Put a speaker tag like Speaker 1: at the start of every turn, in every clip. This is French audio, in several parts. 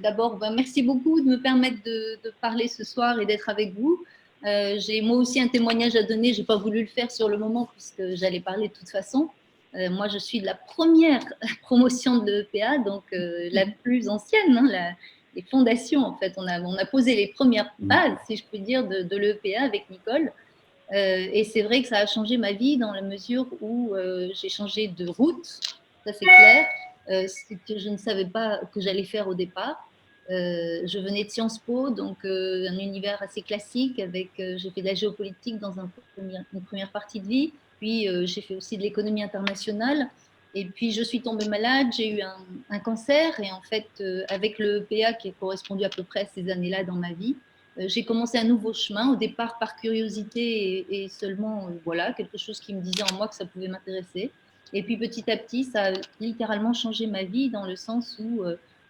Speaker 1: D'abord, merci beaucoup de me permettre de parler ce soir et d'être avec vous. J'ai moi aussi un témoignage à donner. Je n'ai pas voulu le faire sur le moment puisque j'allais parler de toute façon. Moi, je suis de la première promotion de l'EPA, donc la plus ancienne, hein, les fondations en fait. On a posé les premières bases, si je puis dire, de l'EPA avec Nicole. Et c'est vrai que ça a changé ma vie dans la mesure où j'ai changé de route, ça c'est clair. Ce que je ne savais pas que j'allais faire au départ. Je venais de Sciences Po, donc un univers assez classique. J'ai fait de la géopolitique dans une première partie de vie, puis j'ai fait aussi de l'économie internationale. Et puis je suis tombée malade, j'ai eu un cancer, et en fait, avec le EPA qui a correspondu à peu près à ces années-là dans ma vie, j'ai commencé un nouveau chemin, au départ par curiosité et seulement voilà, quelque chose qui me disait en moi que ça pouvait m'intéresser. Et puis petit à petit, ça a littéralement changé ma vie dans le sens où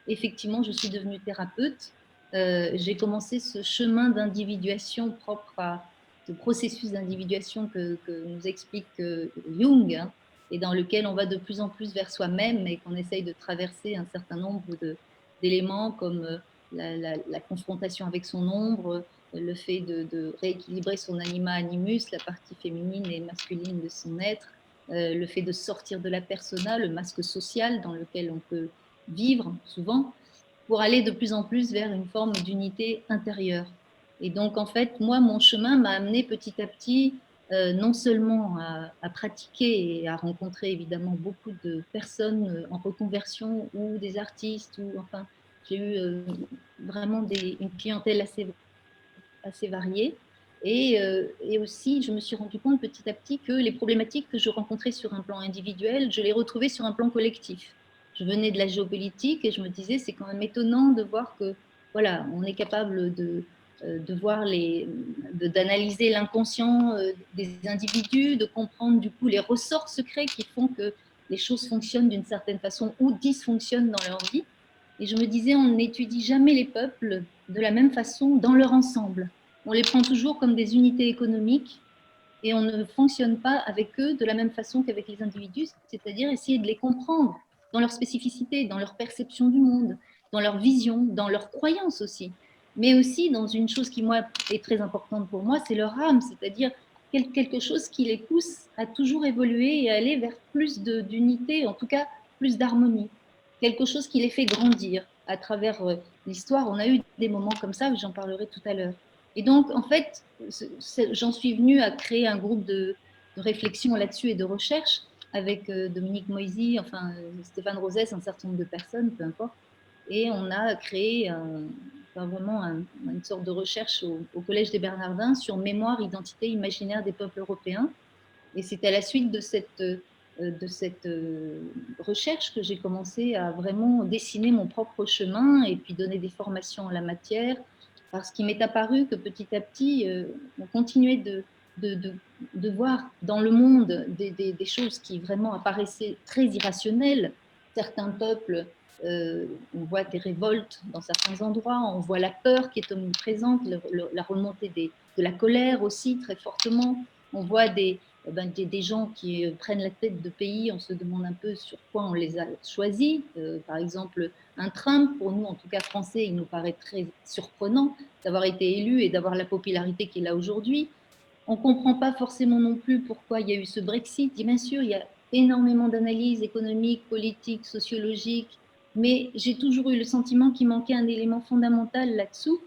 Speaker 1: effectivement je suis devenue thérapeute. J'ai commencé ce chemin d'individuation propre à ce processus d'individuation que nous explique Jung, hein, et dans lequel on va de plus en plus vers soi-même et qu'on essaye de traverser un certain nombre d'éléments comme la confrontation avec son ombre, le fait de rééquilibrer son anima animus, la partie féminine et masculine de son être, le fait de sortir de la persona, le masque social dans lequel on peut vivre souvent, pour aller de plus en plus vers une forme d'unité intérieure. Et donc, en fait, moi, mon chemin m'a amené petit à petit, non seulement à pratiquer et à rencontrer évidemment beaucoup de personnes en reconversion ou des artistes, ou enfin, j'ai eu vraiment une clientèle assez variée. Et aussi, je me suis rendu compte petit à petit que les problématiques que je rencontrais sur un plan individuel, je les retrouvais sur un plan collectif. Je venais de la géopolitique et je me disais, c'est quand même étonnant de voir que, voilà, on est capable de voir d'analyser l'inconscient des individus, de comprendre du coup les ressorts secrets qui font que les choses fonctionnent d'une certaine façon ou dysfonctionnent dans leur vie. Et je me disais, on n'étudie jamais les peuples de la même façon dans leur ensemble. On les prend toujours comme des unités économiques et on ne fonctionne pas avec eux de la même façon qu'avec les individus, c'est-à-dire essayer de les comprendre dans leur spécificité, dans leur perception du monde, dans leur vision, dans leurs croyances aussi, mais aussi dans une chose qui, moi, est très importante pour moi, c'est leur âme, c'est-à-dire quelque chose qui les pousse à toujours évoluer et à aller vers plus d'unité, en tout cas plus d'harmonie, quelque chose qui les fait grandir à travers l'histoire. On a eu des moments comme ça, j'en parlerai tout à l'heure. Et donc, en fait, j'en suis venue à créer un groupe de réflexion là-dessus et de recherche avec Dominique Moisy, enfin Stéphane Rosès, un certain nombre de personnes, peu importe. Et on a créé vraiment une sorte de recherche au Collège des Bernardins sur mémoire, identité, imaginaire des peuples européens. Et c'est à la suite de cette recherche que j'ai commencé à vraiment dessiner mon propre chemin et puis donner des formations en la matière, parce qu'il m'est apparu que petit à petit, on continuait de, de, de voir dans le monde des choses qui vraiment apparaissaient très irrationnelles. Certains peuples, on voit des révoltes dans certains endroits, on voit la peur qui est omniprésente, la remontée de la colère aussi très fortement, on voit des gens qui prennent la tête de pays, on se demande un peu sur quoi on les a choisis. Par exemple, un Trump, pour nous, en tout cas français, il nous paraît très surprenant d'avoir été élu et d'avoir la popularité qu'il a aujourd'hui. On ne comprend pas forcément non plus pourquoi il y a eu ce Brexit. Et bien sûr, il y a énormément d'analyses économiques, politiques, sociologiques, mais j'ai toujours eu le sentiment qu'il manquait un élément fondamental là-dessous,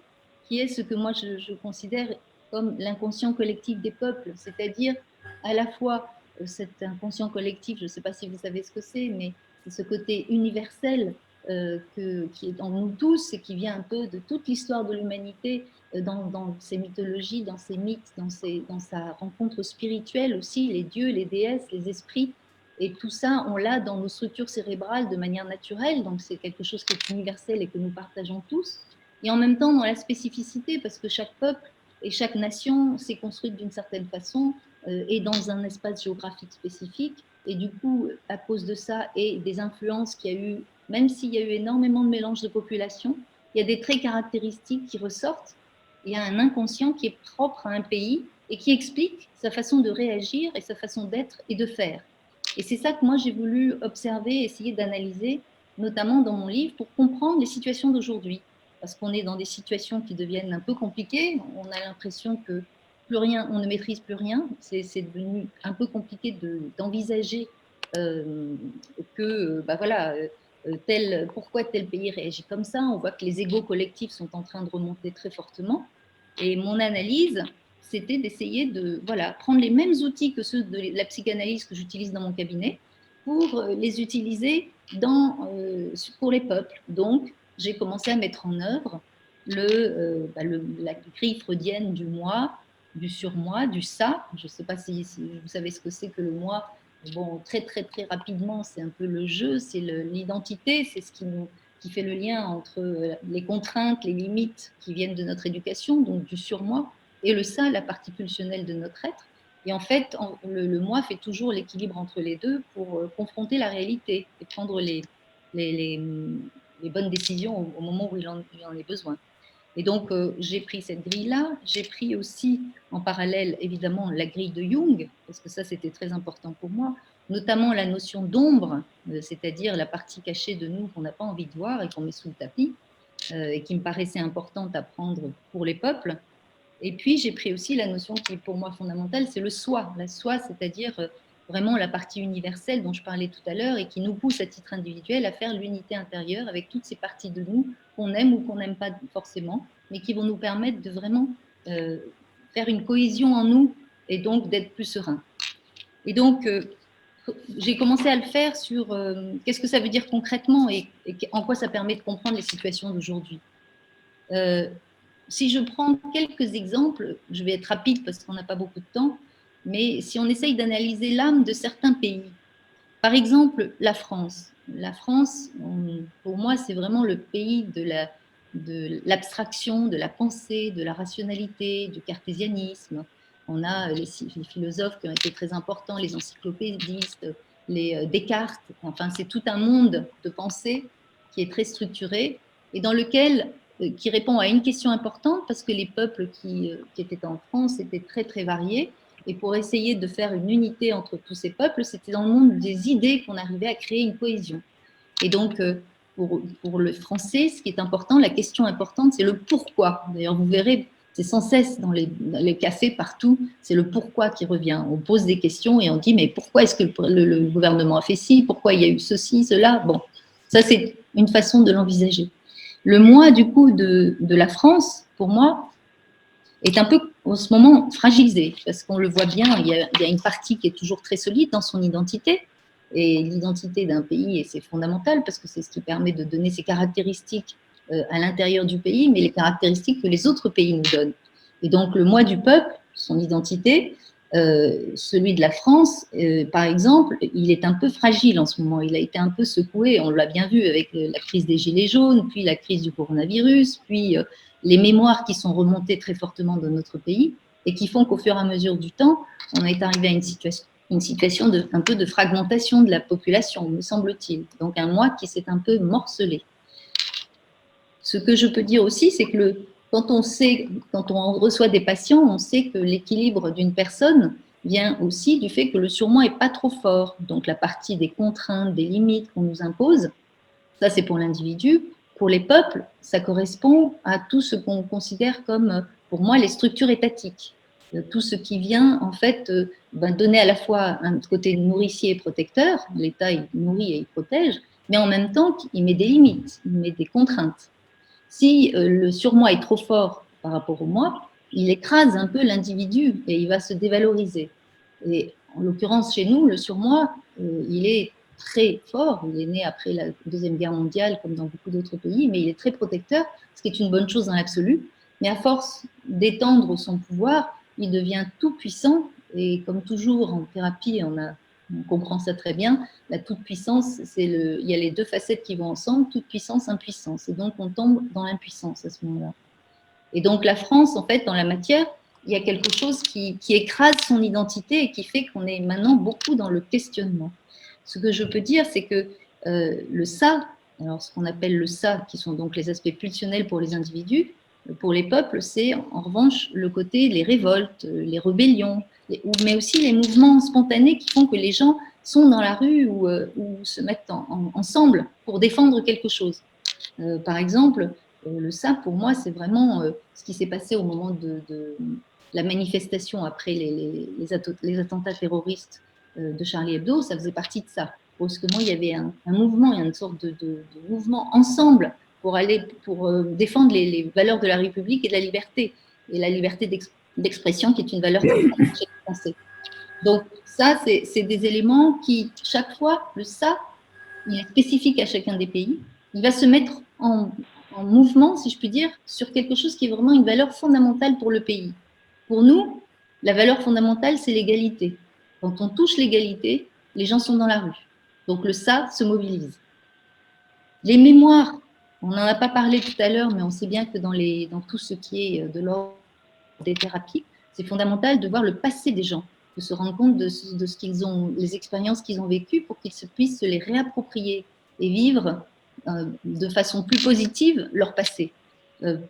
Speaker 1: qui est ce que moi je considère comme l'inconscient collectif des peuples, c'est-à-dire à la fois cet inconscient collectif, je ne sais pas si vous savez ce que c'est, mais c'est ce côté universel qui est en nous tous et qui vient un peu de toute l'histoire de l'humanité, dans ces mythologies, dans ces mythes, dans sa rencontre spirituelle aussi, les dieux, les déesses, les esprits. Et tout ça, on l'a dans nos structures cérébrales de manière naturelle, donc c'est quelque chose qui est universel et que nous partageons tous. Et en même temps, dans la spécificité, parce que chaque peuple et chaque nation s'est construite d'une certaine façon et dans un espace géographique spécifique. Et du coup, à cause de ça et des influences qu'il y a eu, même s'il y a eu énormément de mélange de populations, il y a des traits caractéristiques qui ressortent. Il y a un inconscient qui est propre à un pays et qui explique sa façon de réagir et sa façon d'être et de faire. Et c'est ça que moi j'ai voulu observer, essayer d'analyser notamment dans mon livre, pour comprendre les situations d'aujourd'hui. Parce qu'on est dans des situations qui deviennent un peu compliquées. On a l'impression que plus rien, on ne maîtrise plus rien. C'est devenu un peu compliqué d'envisager que, bah voilà, pourquoi tel pays réagit comme ça. On voit que les égos collectifs sont en train de remonter très fortement. Et mon analyse, c'était d'essayer de voilà, prendre les mêmes outils que ceux de la psychanalyse que j'utilise dans mon cabinet pour les utiliser pour les peuples. Donc, j'ai commencé à mettre en œuvre la grille freudienne du moi, du surmoi, du ça. Je ne sais pas si vous savez ce que c'est que le moi. Bon, très, très, très rapidement, c'est un peu le jeu, c'est l'identité, c'est ce qui fait le lien entre les contraintes, les limites qui viennent de notre éducation, donc du surmoi, et le ça, la partie pulsionnelle de notre être. Et en fait, le moi fait toujours l'équilibre entre les deux pour confronter la réalité et prendre les bonnes décisions au moment où il en est besoin. Et donc, j'ai pris cette grille-là. J'ai pris aussi en parallèle, évidemment, la grille de Jung, parce que ça, c'était très important pour moi, notamment la notion d'ombre, c'est-à-dire la partie cachée de nous qu'on n'a pas envie de voir et qu'on met sous le tapis, et qui me paraissait importante à prendre pour les peuples. Et puis, j'ai pris aussi la notion qui est pour moi fondamentale, c'est le soi. La soi, c'est-à-dire vraiment la partie universelle dont je parlais tout à l'heure et qui nous pousse à titre individuel à faire l'unité intérieure avec toutes ces parties de nous qu'on aime ou qu'on n'aime pas forcément, mais qui vont nous permettre de vraiment faire une cohésion en nous et donc d'être plus serein. Et donc, j'ai commencé à le faire sur qu'est-ce que ça veut dire concrètement et en quoi ça permet de comprendre les situations d'aujourd'hui. Si je prends quelques exemples, je vais être rapide parce qu'on n'a pas beaucoup de temps, mais si on essaye d'analyser l'âme de certains pays, par exemple la France. La France, pour moi, c'est vraiment le pays de l'abstraction, de la pensée, de la rationalité, du cartésianisme. On a les philosophes qui ont été très importants, les encyclopédistes, les Descartes. Enfin, c'est tout un monde de pensée qui est très structuré et dans lequel qui répond à une question importante parce que les peuples qui étaient en France étaient très très variés et pour essayer de faire une unité entre tous ces peuples, c'était dans le monde des idées qu'on arrivait à créer une cohésion. Et donc, pour le français, ce qui est important, la question importante, c'est le pourquoi. D'ailleurs, vous verrez, c'est sans cesse dans les cafés partout, c'est le pourquoi qui revient. On pose des questions et on dit, mais pourquoi est-ce que le gouvernement a fait ci? Pourquoi il y a eu ceci, cela? Bon, ça, c'est une façon de l'envisager. Le moi, du coup, de la France, pour moi, est un peu en ce moment fragilisé, parce qu'on le voit bien, il y a une partie qui est toujours très solide dans son identité, et l'identité d'un pays, et c'est fondamental, parce que c'est ce qui permet de donner ses caractéristiques à l'intérieur du pays, mais les caractéristiques que les autres pays nous donnent. Et donc le moi du peuple, son identité, celui de la France, par exemple, il est un peu fragile en ce moment. Il a été un peu secoué, on l'a bien vu avec la crise des Gilets jaunes, puis la crise du coronavirus, puis les mémoires qui sont remontées très fortement dans notre pays et qui font qu'au fur et à mesure du temps, on est arrivé à une situation un peu de fragmentation de la population, me semble-t-il. Donc un moi qui s'est un peu morcelé. Ce que je peux dire aussi, c'est que quand on reçoit des patients, on sait que l'équilibre d'une personne vient aussi du fait que le surmoi n'est pas trop fort. Donc la partie des contraintes, des limites qu'on nous impose, ça c'est pour l'individu. Pour les peuples, ça correspond à tout ce qu'on considère comme, pour moi, les structures étatiques. Tout ce qui vient, en fait, donner à la fois un côté nourricier et protecteur. L'État, il nourrit et il protège, mais en même temps, il met des limites, il met des contraintes. Si le surmoi est trop fort par rapport au moi, il écrase un peu l'individu et il va se dévaloriser. Et en l'occurrence, chez nous, le surmoi, il est très fort. Il est né après la Deuxième Guerre mondiale, comme dans beaucoup d'autres pays, mais il est très protecteur, ce qui est une bonne chose dans l'absolu. Mais à force d'étendre son pouvoir, il devient tout puissant. Et comme toujours en thérapie, on comprend ça très bien, la toute-puissance, il y a les deux facettes qui vont ensemble, toute-puissance, impuissance. Et donc, on tombe dans l'impuissance à ce moment-là. Et donc, la France, en fait, dans la matière, il y a quelque chose qui écrase son identité et qui fait qu'on est maintenant beaucoup dans le questionnement. Ce que je peux dire, c'est que le ça, alors ce qu'on appelle le ça, qui sont donc les aspects pulsionnels pour les individus, pour les peuples, c'est en revanche le côté, les révoltes, les rébellions, mais aussi les mouvements spontanés qui font que les gens sont dans la rue ou se mettent ensemble pour défendre quelque chose. Par exemple, le ça, pour moi, c'est vraiment ce qui s'est passé au moment de la manifestation après les attentats terroristes de Charlie Hebdo. Ça faisait partie de ça. Parce que moi, il y avait un mouvement, il y a une sorte de mouvement ensemble pour défendre les valeurs de la République et de la liberté. Et la liberté d'expression qui est une valeur française. Donc ça, c'est des éléments qui, chaque fois, le ça, il est spécifique à chacun des pays. Il va se mettre en mouvement, si je puis dire, sur quelque chose qui est vraiment une valeur fondamentale pour le pays. Pour nous, la valeur fondamentale, c'est l'égalité. Quand on touche l'égalité, les gens sont dans la rue. Donc le ça se mobilise. Les mémoires, on n'en a pas parlé tout à l'heure, mais on sait bien que dans tout ce qui est de l'ordre des thérapies, c'est fondamental de voir le passé des gens, de se rendre compte de ce qu'ils ont, les expériences qu'ils ont vécues pour qu'ils puissent se les réapproprier et vivre de façon plus positive leur passé.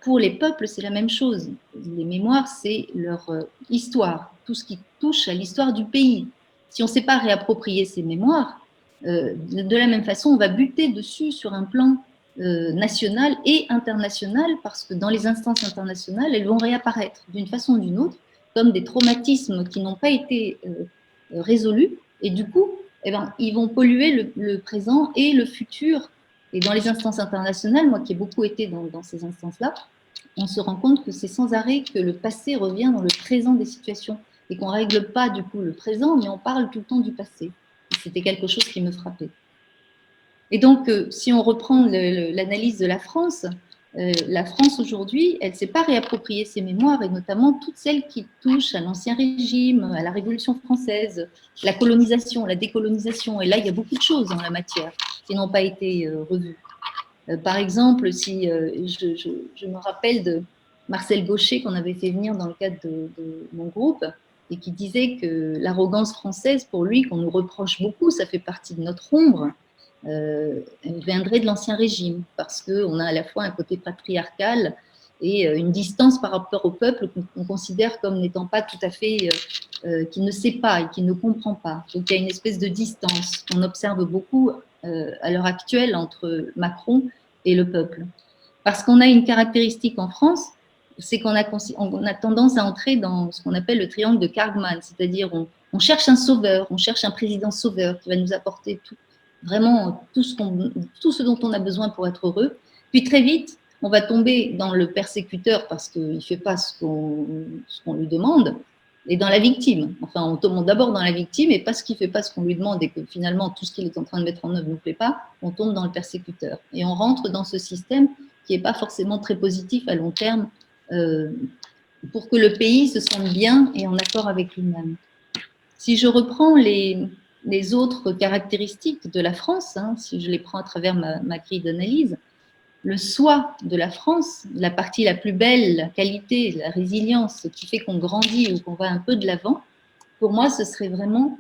Speaker 1: Pour les peuples, c'est la même chose. Les mémoires, c'est leur histoire, tout ce qui touche à l'histoire du pays. Si on ne sait pas réapproprier ces mémoires, de la même façon, on va buter dessus sur un plan national et international, parce que dans les instances internationales, elles vont réapparaître d'une façon ou d'une autre comme des traumatismes qui n'ont pas été résolus, et du coup, eh ben, ils vont polluer le présent et le futur. Et dans les instances internationales, moi qui ai beaucoup été dans ces instances-là, on se rend compte que c'est sans arrêt que le passé revient dans le présent des situations, et qu'on ne règle pas du coup le présent, mais on parle tout le temps du passé. C'était quelque chose qui me frappait. Et donc, si on reprend l'analyse de la France aujourd'hui, elle ne s'est pas réappropriée ses mémoires, et notamment toutes celles qui touchent à l'Ancien Régime, à la Révolution française, la colonisation, la décolonisation. Et là, il y a beaucoup de choses en la matière qui n'ont pas été revues. Par exemple, si je me rappelle de Marcel Gauchet qu'on avait fait venir dans le cadre de mon groupe, et qui disait que l'arrogance française, pour lui, qu'on nous reproche beaucoup, ça fait partie de notre ombre, elle viendrait de l'Ancien Régime, parce qu'on a à la fois un côté patriarcal et une distance par rapport au peuple qu'on considère comme n'étant pas tout à fait, qui ne sait pas et qui ne comprend pas. Donc il y a une espèce de distance qu'on observe beaucoup à l'heure actuelle entre Macron et le peuple. Parce qu'on a une caractéristique en France, c'est qu'on a tendance à entrer dans ce qu'on appelle le triangle de Kargman, c'est-à-dire on cherche un sauveur, on cherche un président sauveur qui va nous apporter vraiment tout ce dont on a besoin pour être heureux. Puis très vite, on va tomber dans le persécuteur parce qu'il ne fait pas ce qu'on lui demande, et dans la victime. Enfin, on tombe d'abord dans la victime, et parce qu'il ne fait pas ce qu'on lui demande et que finalement tout ce qu'il est en train de mettre en œuvre ne nous plaît pas, on tombe dans le persécuteur. Et on rentre dans ce système qui n'est pas forcément très positif à long terme pour que le pays se sente bien et en accord avec lui-même. Si je reprends les autres caractéristiques de la France, hein, si je les prends à travers ma grille d'analyse, le soi de la France, la partie la plus belle, la qualité, la résilience, ce qui fait qu'on grandit ou qu'on va un peu de l'avant, pour moi, ce serait vraiment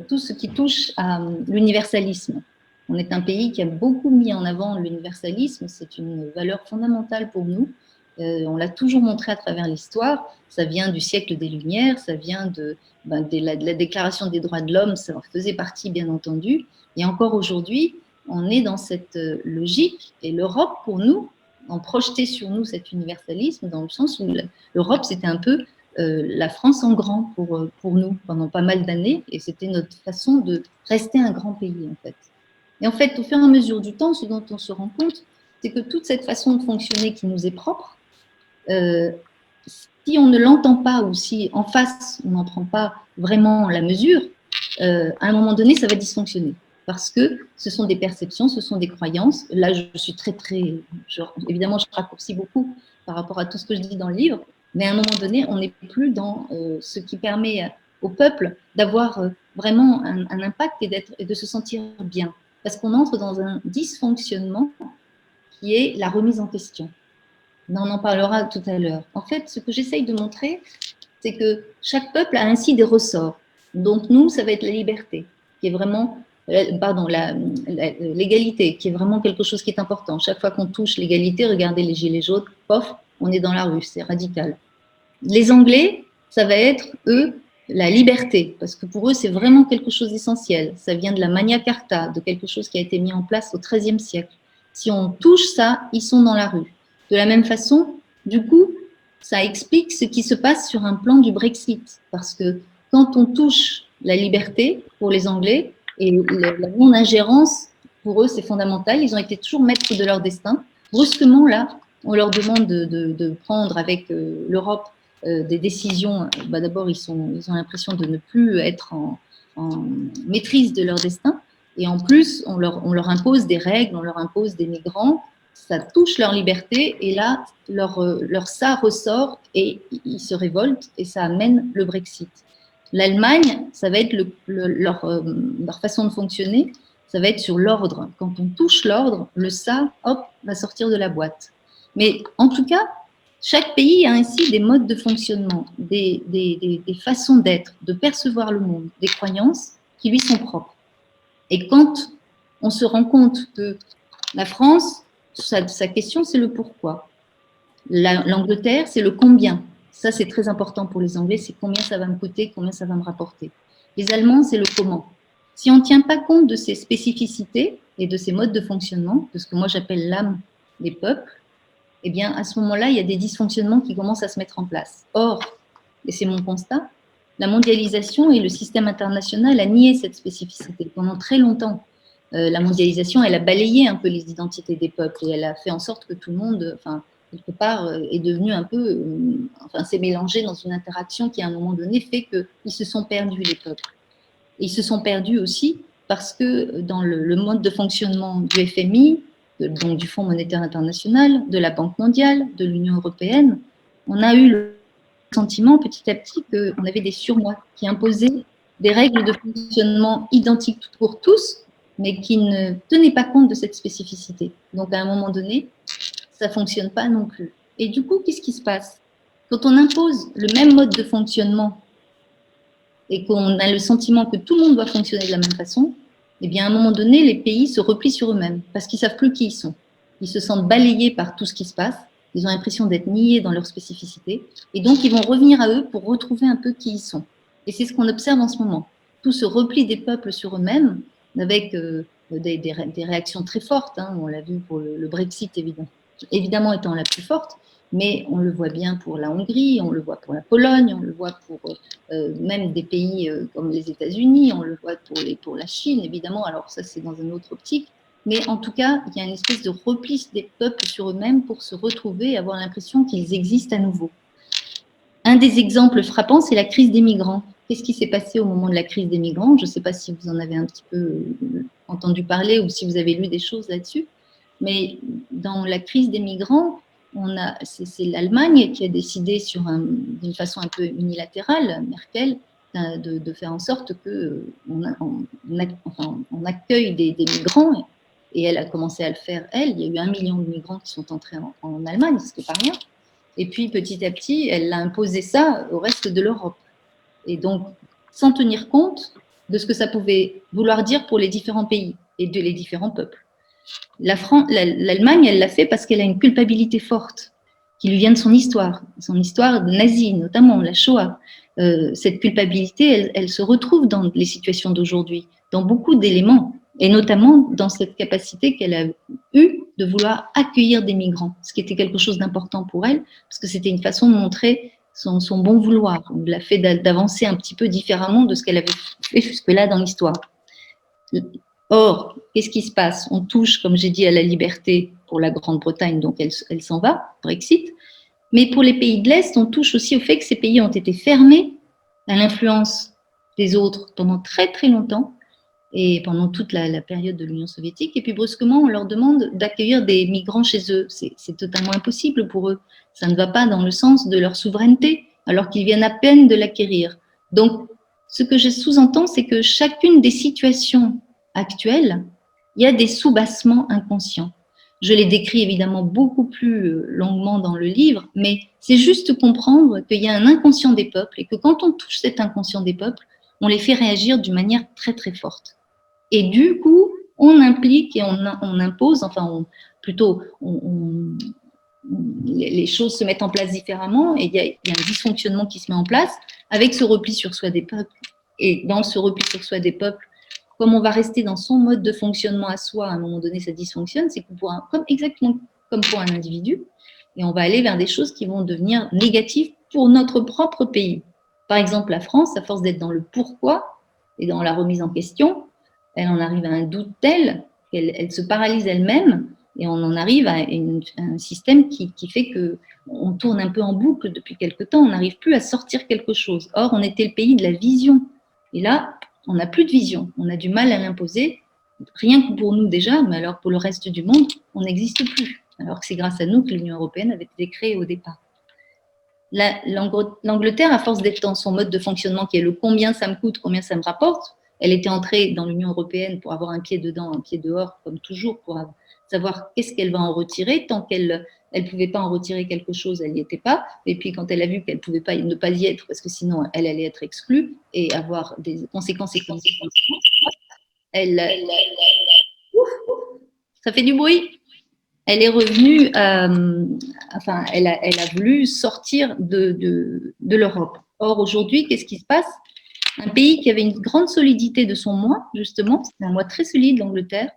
Speaker 1: tout ce qui touche à l'universalisme. On est un pays qui a beaucoup mis en avant l'universalisme, c'est une valeur fondamentale pour nous. On l'a toujours montré à travers l'histoire, ça vient du siècle des Lumières, ça vient de la Déclaration des droits de l'homme, ça en faisait partie bien entendu, et encore aujourd'hui, on est dans cette logique, et l'Europe pour nous, en projeté sur nous cet universalisme, dans le sens où l'Europe c'était un peu la France en grand pour nous pendant pas mal d'années, et c'était notre façon de rester un grand pays en fait. Et en fait, au fur et à mesure du temps, ce dont on se rend compte, c'est que toute cette façon de fonctionner qui nous est propre, si on ne l'entend pas ou si en face on n'en prend pas vraiment la mesure, à un moment donné ça va dysfonctionner parce que ce sont des perceptions, ce sont des croyances. Là je suis évidemment je raccourcis beaucoup par rapport à tout ce que je dis dans le livre, mais à un moment donné on n'est plus dans ce qui permet au peuple d'avoir vraiment un impact et de se sentir bien, parce qu'on entre dans un dysfonctionnement qui est la remise en question. On en parlera tout à l'heure. En fait, ce que j'essaye de montrer, c'est que chaque peuple a ainsi des ressorts. Donc nous, ça va être la liberté, qui est vraiment, l'égalité, qui est vraiment quelque chose qui est important. Chaque fois qu'on touche l'égalité, regardez les gilets jaunes, pof, on est dans la rue, c'est radical. Les Anglais, ça va être, eux, la liberté, parce que pour eux, c'est vraiment quelque chose d'essentiel. Ça vient de la Magna Carta, de quelque chose qui a été mis en place au XIIIe siècle. Si on touche ça, ils sont dans la rue. De la même façon, du coup, ça explique ce qui se passe sur un plan du Brexit, parce que quand on touche la liberté pour les Anglais et la non-ingérence, pour eux, c'est fondamental. Ils ont été toujours maîtres de leur destin. Brusquement, là, on leur demande de prendre avec l'Europe des décisions. Bah, d'abord, ils ont l'impression de ne plus être en maîtrise de leur destin. Et en plus, on leur impose des règles, on leur impose des migrants. Ça touche leur liberté. Et là, leur ça ressort et ils se révoltent et ça amène le Brexit. L'Allemagne, ça va être leur façon de fonctionner, ça va être sur l'ordre. Quand on touche l'ordre, le ça, hop, va sortir de la boîte. Mais en tout cas, chaque pays a ainsi des modes de fonctionnement, des façons d'être, de percevoir le monde, des croyances qui lui sont propres. Et quand on se rend compte que la France, sa question, c'est le pourquoi. L'Angleterre, c'est le combien. Ça, c'est très important pour les Anglais, c'est combien ça va me coûter, combien ça va me rapporter. Les Allemands, c'est le comment. Si on ne tient pas compte de ces spécificités et de ces modes de fonctionnement, de ce que moi j'appelle l'âme des peuples, eh bien, à ce moment-là, il y a des dysfonctionnements qui commencent à se mettre en place. Or, et c'est mon constat, la mondialisation et le système international a nié cette spécificité pendant très longtemps. La mondialisation, elle a balayé un peu les identités des peuples et elle a fait en sorte que tout le monde, enfin, quelque part, est devenu un peu, enfin, s'est mélangé dans une interaction qui, à un moment donné, fait qu'ils se sont perdus, les peuples. Et ils se sont perdus aussi parce que dans le mode de fonctionnement du FMI, donc du Fonds monétaire international, de la Banque mondiale, de l'Union européenne, on a eu le sentiment petit à petit qu'on avait des surmois qui imposaient des règles de fonctionnement identiques pour tous, mais qui ne tenaient pas compte de cette spécificité. Donc à un moment donné, ça ne fonctionne pas non plus. Et du coup, qu'est-ce qui se passe? Quand on impose le même mode de fonctionnement et qu'on a le sentiment que tout le monde doit fonctionner de la même façon, eh bien, à un moment donné, les pays se replient sur eux-mêmes parce qu'ils ne savent plus qui ils sont. Ils se sentent balayés par tout ce qui se passe. Ils ont l'impression d'être niés dans leur spécificité. Et donc, ils vont revenir à eux pour retrouver un peu qui ils sont. Et c'est ce qu'on observe en ce moment. Tout ce repli des peuples sur eux-mêmes, avec des réactions très fortes. Hein. On l'a vu pour le Brexit, évidemment étant la plus forte. Mais on le voit bien pour la Hongrie, on le voit pour la Pologne, on le voit pour même des pays comme les États-Unis, on le voit pour la Chine, évidemment. Alors ça, c'est dans une autre optique. Mais en tout cas, il y a une espèce de repli des peuples sur eux-mêmes pour se retrouver et avoir l'impression qu'ils existent à nouveau. Un des exemples frappants, c'est la crise des migrants. Qu'est-ce qui s'est passé au moment de la crise des migrants? Je ne sais pas si vous en avez un petit peu entendu parler ou si vous avez lu des choses là-dessus. Mais dans la crise des migrants, c'est l'Allemagne qui a décidé d'une façon un peu unilatérale, Merkel, de faire en sorte qu'on accueille des migrants. Et elle a commencé à le faire, elle. Il y a eu 1 million de migrants qui sont entrés en Allemagne, ce qui n'est pas rien. Et puis, petit à petit, elle a imposé ça au reste de l'Europe. Et donc, sans tenir compte de ce que ça pouvait vouloir dire pour les différents pays et les différents peuples. L'Allemagne, elle l'a fait parce qu'elle a une culpabilité forte qui lui vient de son histoire nazie, notamment la Shoah. Cette culpabilité, elle se retrouve dans les situations d'aujourd'hui, dans beaucoup d'éléments, et notamment dans cette capacité qu'elle a eue de vouloir accueillir des migrants, ce qui était quelque chose d'important pour elle, parce que c'était une façon de montrer son bon vouloir. On l'a fait d'avancer un petit peu différemment de ce qu'elle avait fait jusque-là dans l'histoire. Or, qu'est-ce qui se passe? On touche, comme j'ai dit, à la liberté pour la Grande-Bretagne, donc elle s'en va, Brexit. Mais pour les pays de l'Est, on touche aussi au fait que ces pays ont été fermés à l'influence des autres pendant très très longtemps et pendant toute la période de l'Union soviétique. Et puis brusquement, on leur demande d'accueillir des migrants chez eux. C'est totalement impossible pour eux. Ça ne va pas dans le sens de leur souveraineté, alors qu'ils viennent à peine de l'acquérir. Donc, ce que je sous-entends, c'est que chacune des situations actuelles, il y a des soubassements inconscients. Je les décris évidemment beaucoup plus longuement dans le livre, mais c'est juste comprendre qu'il y a un inconscient des peuples et que quand on touche cet inconscient des peuples, on les fait réagir d'une manière très très forte. Et du coup, on implique et on impose, les choses se mettent en place différemment et il y a un dysfonctionnement qui se met en place avec ce repli sur soi des peuples. Et dans ce repli sur soi des peuples, comme on va rester dans son mode de fonctionnement à soi, à un moment donné, ça dysfonctionne, c'est exactement comme pour un individu, et on va aller vers des choses qui vont devenir négatives pour notre propre pays. Par exemple, la France, à force d'être dans le pourquoi et dans la remise en question, elle en arrive à un doute tel qu'elle se paralyse elle-même, et on en arrive à un système qui fait qu'on tourne un peu en boucle depuis quelque temps, on n'arrive plus à sortir quelque chose. Or, on était le pays de la vision. Et là, on n'a plus de vision, on a du mal à l'imposer, rien que pour nous déjà, mais alors pour le reste du monde, on n'existe plus. Alors que c'est grâce à nous que l'Union européenne avait été créée au départ. L'Angleterre, à force d'être dans son mode de fonctionnement qui est le combien ça me coûte, combien ça me rapporte, elle était entrée dans l'Union européenne pour avoir un pied dedans, un pied dehors, comme toujours, pour savoir qu'est-ce qu'elle va en retirer. Tant qu'elle ne pouvait pas en retirer quelque chose, elle n'y était pas. Et puis quand elle a vu qu'elle ne pouvait pas ne pas y être, parce que sinon elle allait être exclue et avoir des conséquences ça fait du bruit. Elle est revenue, elle a voulu sortir de l'Europe. Or, aujourd'hui, qu'est-ce qui se passe? Un pays qui avait une grande solidité de son moi, justement, c'est un moi très solide, l'Angleterre,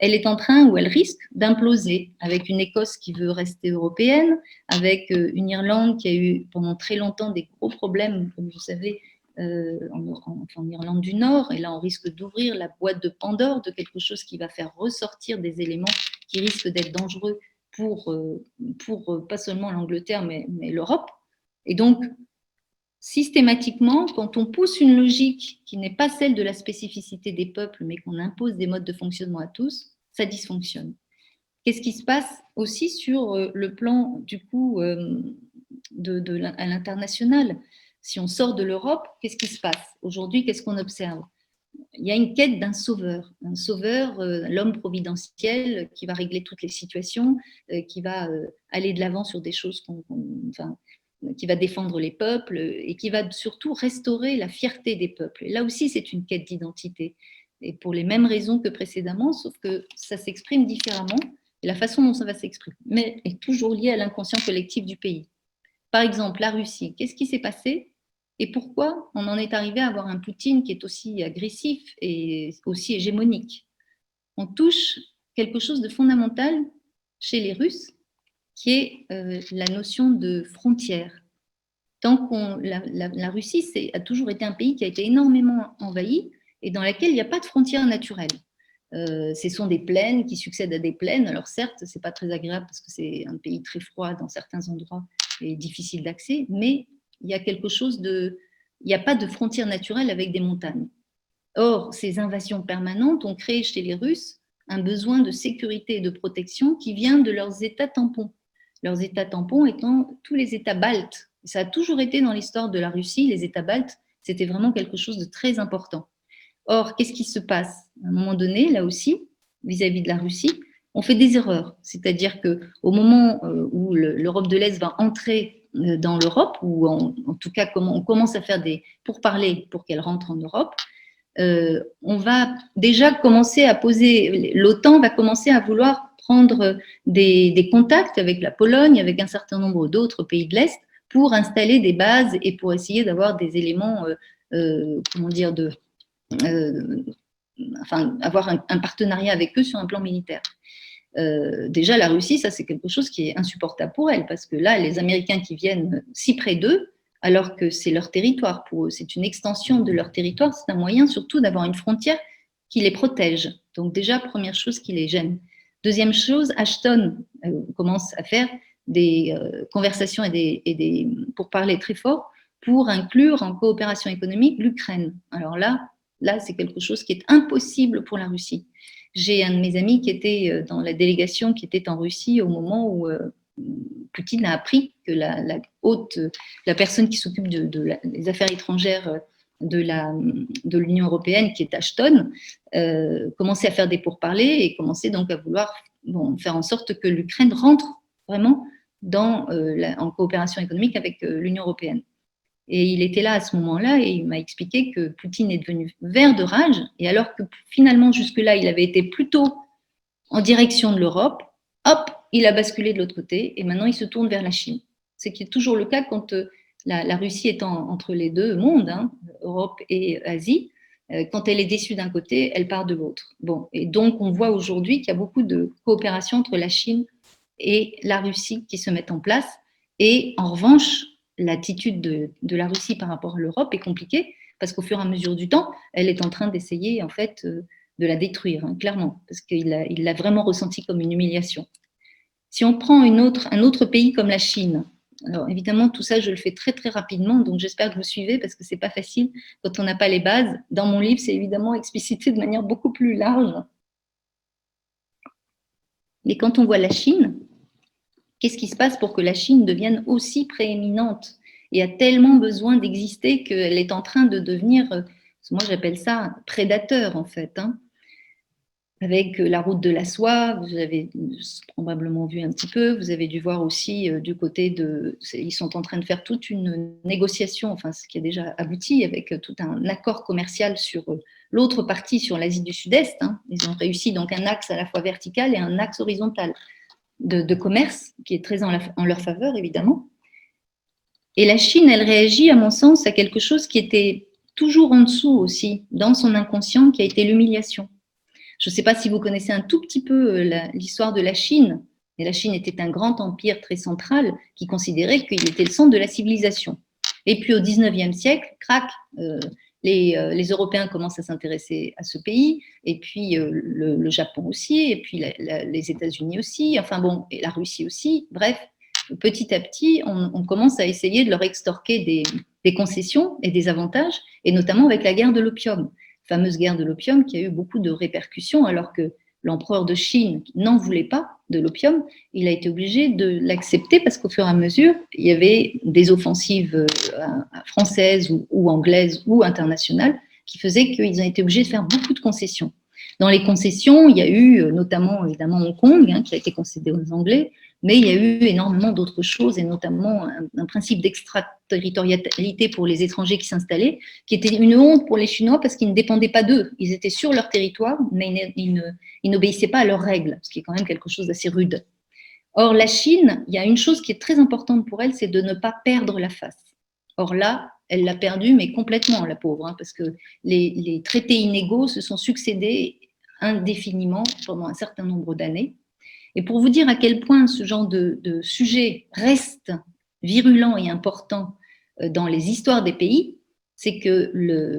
Speaker 1: elle est en train, ou elle risque d'imploser, avec une Écosse qui veut rester européenne, avec une Irlande qui a eu pendant très longtemps des gros problèmes, comme vous savez, en Irlande du Nord, et là on risque d'ouvrir la boîte de Pandore de quelque chose qui va faire ressortir des éléments qui risquent d'être dangereux pour pas seulement l'Angleterre, mais l'Europe. Et donc, systématiquement, quand on pousse une logique qui n'est pas celle de la spécificité des peuples, mais qu'on impose des modes de fonctionnement à tous, ça dysfonctionne. Qu'est-ce qui se passe aussi sur le plan, du coup, à l'international? Si on sort de l'Europe, qu'est-ce qui se passe? Aujourd'hui, qu'est-ce qu'on observe? Il y a une quête d'un sauveur, l'homme providentiel qui va régler toutes les situations, qui va aller de l'avant sur des choses qui va défendre les peuples et qui va surtout restaurer la fierté des peuples. Et là aussi, c'est une quête d'identité. Et pour les mêmes raisons que précédemment, sauf que ça s'exprime différemment. Et la façon dont ça va s'exprimer mais est toujours liée à l'inconscient collectif du pays. Par exemple, la Russie, qu'est-ce qui s'est passé et pourquoi on en est arrivé à avoir un Poutine qui est aussi agressif et aussi hégémonique? On touche quelque chose de fondamental chez les Russes, qui est la notion de frontière. La Russie a toujours été un pays qui a été énormément envahi et dans lequel il n'y a pas de frontières naturelles. Ce sont des plaines qui succèdent à des plaines. Alors certes, ce n'est pas très agréable parce que c'est un pays très froid dans certains endroits et difficile d'accès, mais il y a quelque chose de... Il n'y a pas de frontières naturelles avec des montagnes. Or, ces invasions permanentes ont créé chez les Russes un besoin de sécurité et de protection qui vient de leurs États tampons. Leurs États tampons étant tous les États baltes. Ça a toujours été dans l'histoire de la Russie, les États baltes, c'était vraiment quelque chose de très important. Or, qu'est-ce qui se passe? À un moment donné, là aussi, vis-à-vis de la Russie, on fait des erreurs. C'est-à-dire qu'au moment où l'Europe de l'Est va entrer dans l'Europe, ou en tout cas, on commence à faire des pourparlers pour qu'elle rentre en Europe, on va déjà commencer à poser, l'OTAN va commencer à vouloir prendre des contacts avec la Pologne, avec un certain nombre d'autres pays de l'Est, pour installer des bases et pour essayer d'avoir des éléments, avoir un partenariat avec eux sur un plan militaire. Déjà, la Russie, ça c'est quelque chose qui est insupportable pour elle, parce que là, les Américains qui viennent si près d'eux, alors que c'est leur territoire pour eux, c'est une extension de leur territoire, c'est un moyen surtout d'avoir une frontière qui les protège. Donc déjà, première chose qui les gêne. Deuxième chose, Ashton commence à faire des conversations et pour parler très fort, pour inclure en coopération économique l'Ukraine. Alors là, c'est quelque chose qui est impossible pour la Russie. J'ai un de mes amis qui était dans la délégation qui était en Russie au moment où Poutine a appris que la personne qui s'occupe des affaires étrangères de l'Union européenne, qui est Ashton, commençait à faire des pourparlers et commençait donc à vouloir faire en sorte que l'Ukraine rentre vraiment en coopération économique avec l'Union européenne. Et il était là à ce moment-là et il m'a expliqué que Poutine est devenu vert de rage. Et alors que finalement, jusque-là, il avait été plutôt en direction de l'Europe, hop, il a basculé de l'autre côté et maintenant il se tourne vers la Chine. Ce qui est toujours le cas quand la Russie étant entre les deux mondes, hein, Europe et Asie, quand elle est déçue d'un côté, elle part de l'autre. Bon, et donc on voit aujourd'hui qu'il y a beaucoup de coopération entre la Chine et la Russie qui se mettent en place. Et en revanche, l'attitude de la Russie par rapport à l'Europe est compliquée parce qu'au fur et à mesure du temps, elle est en train d'essayer en fait de la détruire, hein, clairement, parce qu'il l'a vraiment ressenti comme une humiliation. Si on prend un autre pays comme la Chine, alors évidemment tout ça je le fais très très rapidement, donc j'espère que vous suivez parce que c'est pas facile quand on n'a pas les bases. Dans mon livre, c'est évidemment explicité de manière beaucoup plus large. Mais quand on voit la Chine, qu'est-ce qui se passe pour que la Chine devienne aussi prééminente et a tellement besoin d'exister qu'elle est en train de devenir, moi j'appelle ça prédateur en fait, hein. Avec la route de la soie, vous avez probablement vu un petit peu, vous avez dû voir aussi du côté de... Ils sont en train de faire toute une négociation, enfin ce qui a déjà abouti, avec tout un accord commercial sur l'autre partie, sur l'Asie du Sud-Est, hein. Ils ont réussi donc un axe à la fois vertical et un axe horizontal de commerce, qui est très en leur faveur, évidemment. Et la Chine, elle réagit, à mon sens, à quelque chose qui était toujours en dessous aussi, dans son inconscient, qui a été l'humiliation. Je ne sais pas si vous connaissez un tout petit peu l'histoire de la Chine, mais la Chine était un grand empire très central qui considérait qu'il était le centre de la civilisation. Et puis au 19e siècle, crac, les Européens commencent à s'intéresser à ce pays, et puis le Japon aussi, et puis les États-Unis aussi, enfin bon, et la Russie aussi. Bref, petit à petit, on commence à essayer de leur extorquer des concessions et des avantages, et notamment avec la guerre de l'opium. Fameuse guerre de l'opium qui a eu beaucoup de répercussions alors que l'empereur de Chine n'en voulait pas de l'opium, il a été obligé de l'accepter parce qu'au fur et à mesure, il y avait des offensives françaises ou anglaises ou internationales qui faisaient qu'ils ont été obligés de faire beaucoup de concessions. Dans les concessions, il y a eu notamment évidemment Hong Kong, hein, qui a été concédé aux Anglais, mais il y a eu énormément d'autres choses, et notamment un principe d'extraterritorialité pour les étrangers qui s'installaient, qui était une honte pour les Chinois parce qu'ils ne dépendaient pas d'eux. Ils étaient sur leur territoire, mais ils n'obéissaient pas à leurs règles, ce qui est quand même quelque chose d'assez rude. Or, la Chine, il y a une chose qui est très importante pour elle, c'est de ne pas perdre la face. Or là, elle l'a perdue, mais complètement, la pauvre, hein, parce que les traités inégaux se sont succédés indéfiniment pendant un certain nombre d'années. Et pour vous dire à quel point ce genre de sujet reste virulent et important dans les histoires des pays, c'est que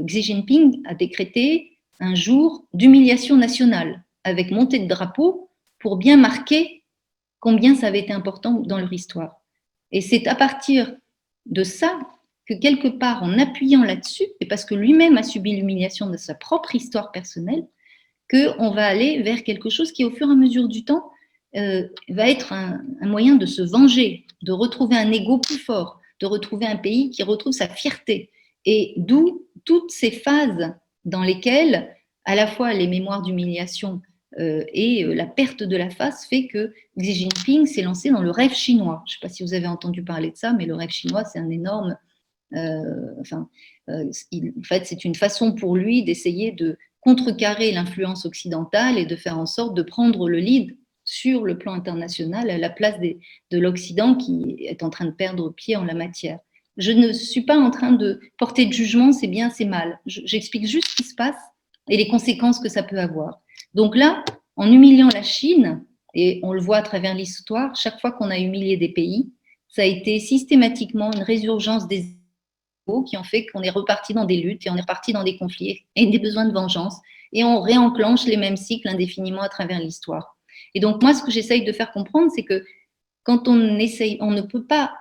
Speaker 1: Xi Jinping a décrété un jour d'humiliation nationale, avec montée de drapeau, pour bien marquer combien ça avait été important dans leur histoire. Et c'est à partir de ça que quelque part, en appuyant là-dessus, et parce que lui-même a subi l'humiliation de sa propre histoire personnelle, qu'on va aller vers quelque chose qui, au fur et à mesure du temps, va être un moyen de se venger, de retrouver un ego plus fort, de retrouver un pays qui retrouve sa fierté. Et d'où toutes ces phases dans lesquelles, à la fois les mémoires d'humiliation et la perte de la face fait que Xi Jinping s'est lancé dans le rêve chinois. Je ne sais pas si vous avez entendu parler de ça, mais le rêve chinois, c'est un énorme... en fait, c'est une façon pour lui d'essayer de contrecarrer l'influence occidentale et de faire en sorte de prendre le lead sur le plan international à la place de l'Occident qui est en train de perdre pied en la matière. Je ne suis pas en train de porter de jugement, c'est bien, c'est mal. J'explique juste ce qui se passe et les conséquences que ça peut avoir. Donc là, en humiliant la Chine, et on le voit à travers l'histoire, chaque fois qu'on a humilié des pays, ça a été systématiquement une résurgence des qui ont fait qu'on est reparti dans des luttes et on est reparti dans des conflits et des besoins de vengeance et on réenclenche les mêmes cycles indéfiniment à travers l'histoire. Et donc moi, ce que j'essaye de faire comprendre, c'est que quand on essaye, on ne peut pas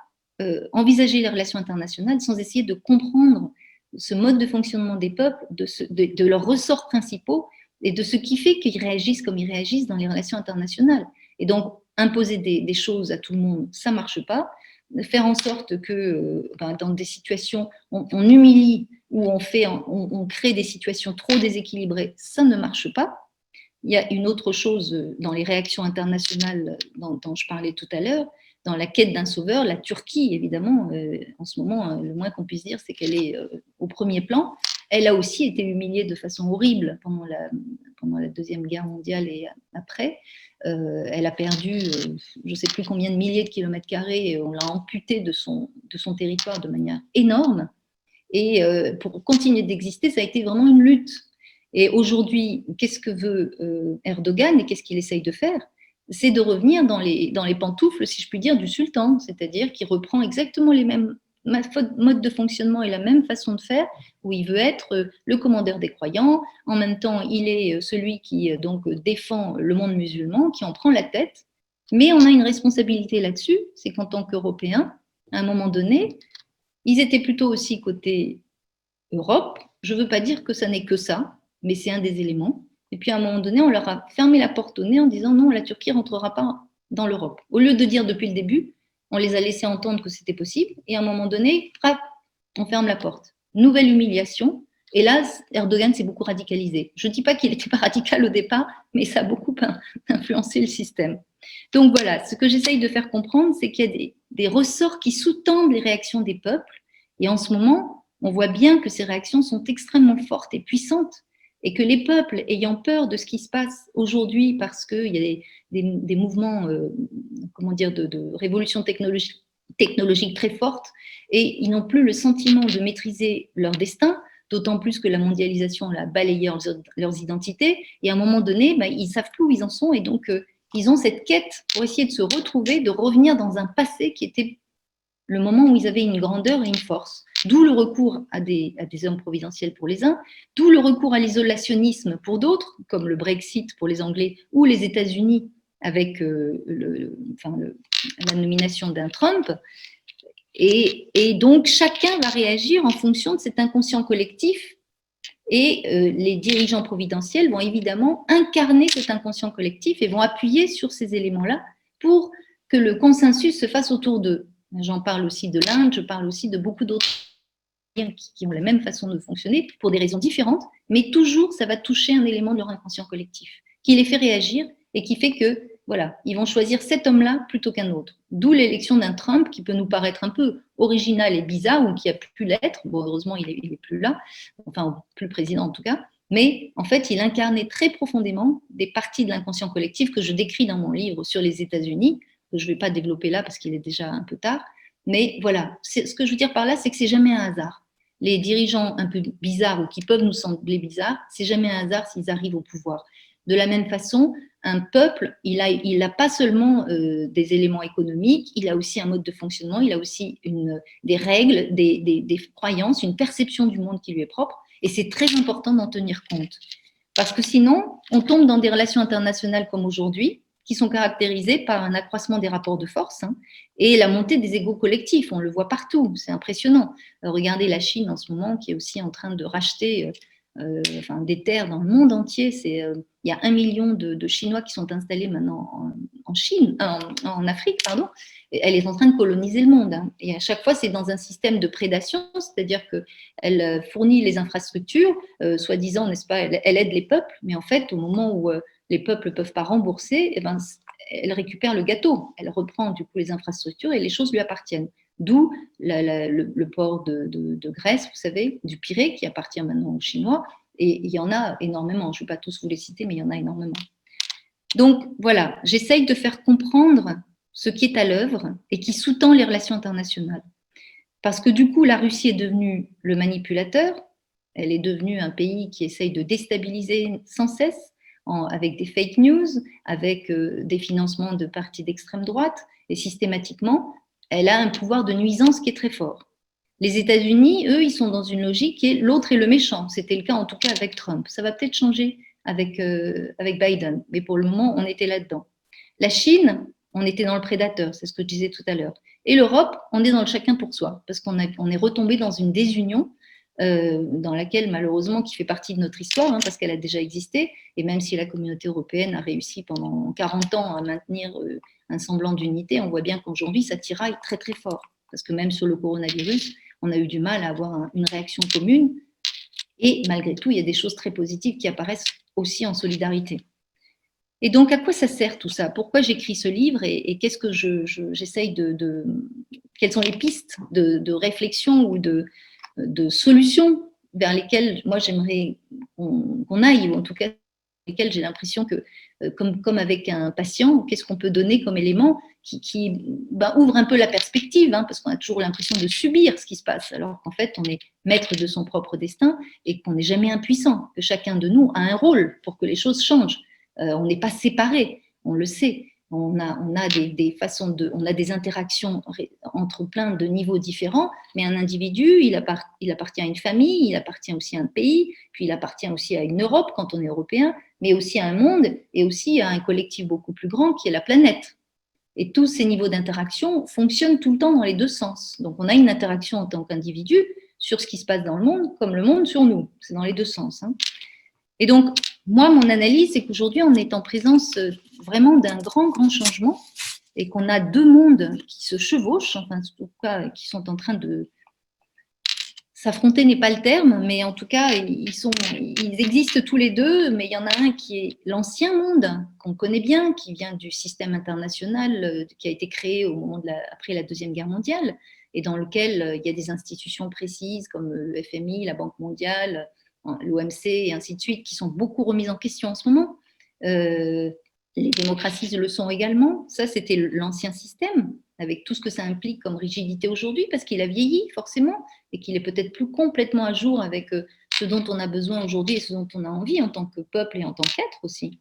Speaker 1: envisager les relations internationales sans essayer de comprendre ce mode de fonctionnement des peuples, de leurs ressorts principaux et de ce qui fait qu'ils réagissent comme ils réagissent dans les relations internationales. Et donc, imposer des choses à tout le monde, ça ne marche pas. Faire en sorte que dans des situations, on humilie ou on crée des situations trop déséquilibrées, ça ne marche pas. Il y a une autre chose dans les réactions internationales dont je parlais tout à l'heure, dans la quête d'un sauveur, la Turquie, évidemment, en ce moment, le moins qu'on puisse dire, c'est qu'elle est au premier plan. elle a aussi été humiliée de façon horrible pendant la Deuxième Guerre mondiale et après. Elle a perdu je ne sais plus combien de milliers de kilomètres carrés, et on l'a amputée de son territoire de manière énorme. Et pour continuer d'exister, ça a été vraiment une lutte. Et aujourd'hui, qu'est-ce que veut Erdogan et qu'est-ce qu'il essaye de faire? C'est de revenir dans les pantoufles, si je puis dire, du sultan, c'est-à-dire qu'il reprend exactement les mêmes modes de fonctionnement et la même façon de faire, où il veut être le commandeur des croyants. En même temps, il est celui qui donc défend le monde musulman, qui en prend la tête. Mais on a une responsabilité là-dessus, c'est qu'en tant qu'Européens, à un moment donné, ils étaient plutôt aussi côté Europe. Je ne veux pas dire que ça n'est que ça, mais c'est un des éléments. Et puis à un moment donné, on leur a fermé la porte au nez en disant non, la Turquie ne rentrera pas dans l'Europe. Au lieu de dire depuis le début, on les a laissés entendre que c'était possible. Et à un moment donné, on ferme la porte. Nouvelle humiliation. Et là, Erdogan s'est beaucoup radicalisé. Je ne dis pas qu'il n'était pas radical au départ, mais ça a beaucoup influencé le système. Donc voilà, ce que j'essaye de faire comprendre, c'est qu'il y a des ressorts qui sous-tendent les réactions des peuples. Et en ce moment, on voit bien que ces réactions sont extrêmement fortes et puissantes, et que les peuples, ayant peur de ce qui se passe aujourd'hui, parce qu'il y a des mouvements comment dire, de révolution technologique très forte, et ils n'ont plus le sentiment de maîtriser leur destin, d'autant plus que la mondialisation a balayé leurs identités, et à un moment donné, ils ne savent plus où ils en sont, et donc ils ont cette quête pour essayer de se retrouver, de revenir dans un passé qui était le moment où ils avaient une grandeur et une force. D'où le recours à des hommes providentiels pour les uns, d'où le recours à l'isolationnisme pour d'autres, comme le Brexit pour les Anglais ou les États-Unis avec la nomination d'un Trump. Et donc, chacun va réagir en fonction de cet inconscient collectif. Et les dirigeants providentiels vont évidemment incarner cet inconscient collectif et vont appuyer sur ces éléments-là pour que le consensus se fasse autour d'eux. J'en parle aussi de l'Inde, je parle aussi de beaucoup d'autres qui ont la même façon de fonctionner pour des raisons différentes, mais toujours ça va toucher un élément de leur inconscient collectif qui les fait réagir et qui fait que voilà, ils vont choisir cet homme-là plutôt qu'un autre. D'où l'élection d'un Trump qui peut nous paraître un peu original et bizarre, ou qui a pu l'être. Bon, heureusement, il est plus là, enfin, plus président en tout cas. Mais en fait, il incarnait très profondément des parties de l'inconscient collectif que je décris dans mon livre sur les États-Unis, que je ne vais pas développer là parce qu'il est déjà un peu tard. Mais voilà, ce que je veux dire par là, c'est que c'est jamais un hasard. Les dirigeants un peu bizarres ou qui peuvent nous sembler bizarres, c'est jamais un hasard s'ils arrivent au pouvoir. De la même façon, un peuple, il a pas seulement des éléments économiques, il a aussi un mode de fonctionnement, il a aussi des règles, des croyances, une perception du monde qui lui est propre. Et c'est très important d'en tenir compte. Parce que sinon, on tombe dans des relations internationales comme aujourd'hui, qui sont caractérisées par un accroissement des rapports de force et la montée des égos collectifs. On le voit partout, c'est impressionnant. Regardez la Chine en ce moment, qui est aussi en train de racheter des terres dans le monde entier. Il y a 1 million de Chinois qui sont installés maintenant en Afrique, pardon. Et elle est en train de coloniser le monde. Et à chaque fois, c'est dans un système de prédation, c'est-à-dire qu'elle fournit les infrastructures, soi-disant, n'est-ce pas, elle aide les peuples, mais en fait, au moment où les peuples ne peuvent pas rembourser, elle récupère le gâteau. Elle reprend du coup les infrastructures et les choses lui appartiennent. D'où le port de Grèce, vous savez, du Pirée, qui appartient maintenant aux Chinois. Et il y en a énormément. Je ne vais pas tous vous les citer, mais il y en a énormément. Donc voilà, j'essaye de faire comprendre ce qui est à l'œuvre et qui sous-tend les relations internationales. Parce que du coup, la Russie est devenue le manipulateur. Elle est devenue un pays qui essaye de déstabiliser sans cesse avec des fake news, avec des financements de partis d'extrême droite. Et systématiquement, elle a un pouvoir de nuisance qui est très fort. Les États-Unis, eux, ils sont dans une logique qui est l'autre est le méchant. C'était le cas en tout cas avec Trump. Ça va peut-être changer avec Biden, mais pour le moment, on était là-dedans. La Chine, on était dans le prédateur, c'est ce que je disais tout à l'heure. Et l'Europe, on est dans le chacun pour soi, parce qu'on est retombé dans une désunion dans laquelle, malheureusement, qui fait partie de notre histoire, parce qu'elle a déjà existé, et même si la communauté européenne a réussi pendant 40 ans à maintenir un semblant d'unité, on voit bien qu'aujourd'hui, ça tiraille très très fort, parce que même sur le coronavirus, on a eu du mal à avoir une réaction commune, et malgré tout, il y a des choses très positives qui apparaissent aussi en solidarité. Et donc, à quoi ça sert tout ça? Pourquoi j'écris ce livre et qu'est-ce que j'essaye quelles sont les pistes de réflexion ou de solutions vers lesquels moi j'aimerais qu'on aille, ou en tout cas lesquels j'ai l'impression que, comme avec un patient, qu'est-ce qu'on peut donner comme élément qui ouvre un peu la perspective, parce qu'on a toujours l'impression de subir ce qui se passe, alors qu'en fait, on est maître de son propre destin et qu'on n'est jamais impuissant, que chacun de nous a un rôle pour que les choses changent. On n'est pas séparés, on le sait. On a des façons on a des interactions entre plein de niveaux différents, mais un individu, il appartient à une famille, il appartient aussi à un pays, puis il appartient aussi à une Europe quand on est européen, mais aussi à un monde et aussi à un collectif beaucoup plus grand qui est la planète. Et tous ces niveaux d'interaction fonctionnent tout le temps dans les deux sens. Donc on a une interaction en tant qu'individu sur ce qui se passe dans le monde, comme le monde sur nous. C'est dans les deux sens. Et donc, moi, mon analyse, c'est qu'aujourd'hui, on est en présence vraiment d'un grand changement et qu'on a deux mondes qui se chevauchent, enfin, en tout cas, qui sont en train de s'affronter n'est pas le terme, mais en tout cas, ils existent tous les deux, mais il y en a un qui est l'ancien monde, qu'on connaît bien, qui vient du système international qui a été créé au moment après la Deuxième Guerre mondiale, et dans lequel il y a des institutions précises comme le FMI, la Banque mondiale, l'OMC et ainsi de suite, qui sont beaucoup remises en question en ce moment. Les démocraties le sont également. Ça, c'était l'ancien système, avec tout ce que ça implique comme rigidité aujourd'hui, parce qu'il a vieilli forcément, et qu'il est peut-être plus complètement à jour avec ce dont on a besoin aujourd'hui et ce dont on a envie en tant que peuple et en tant qu'être aussi.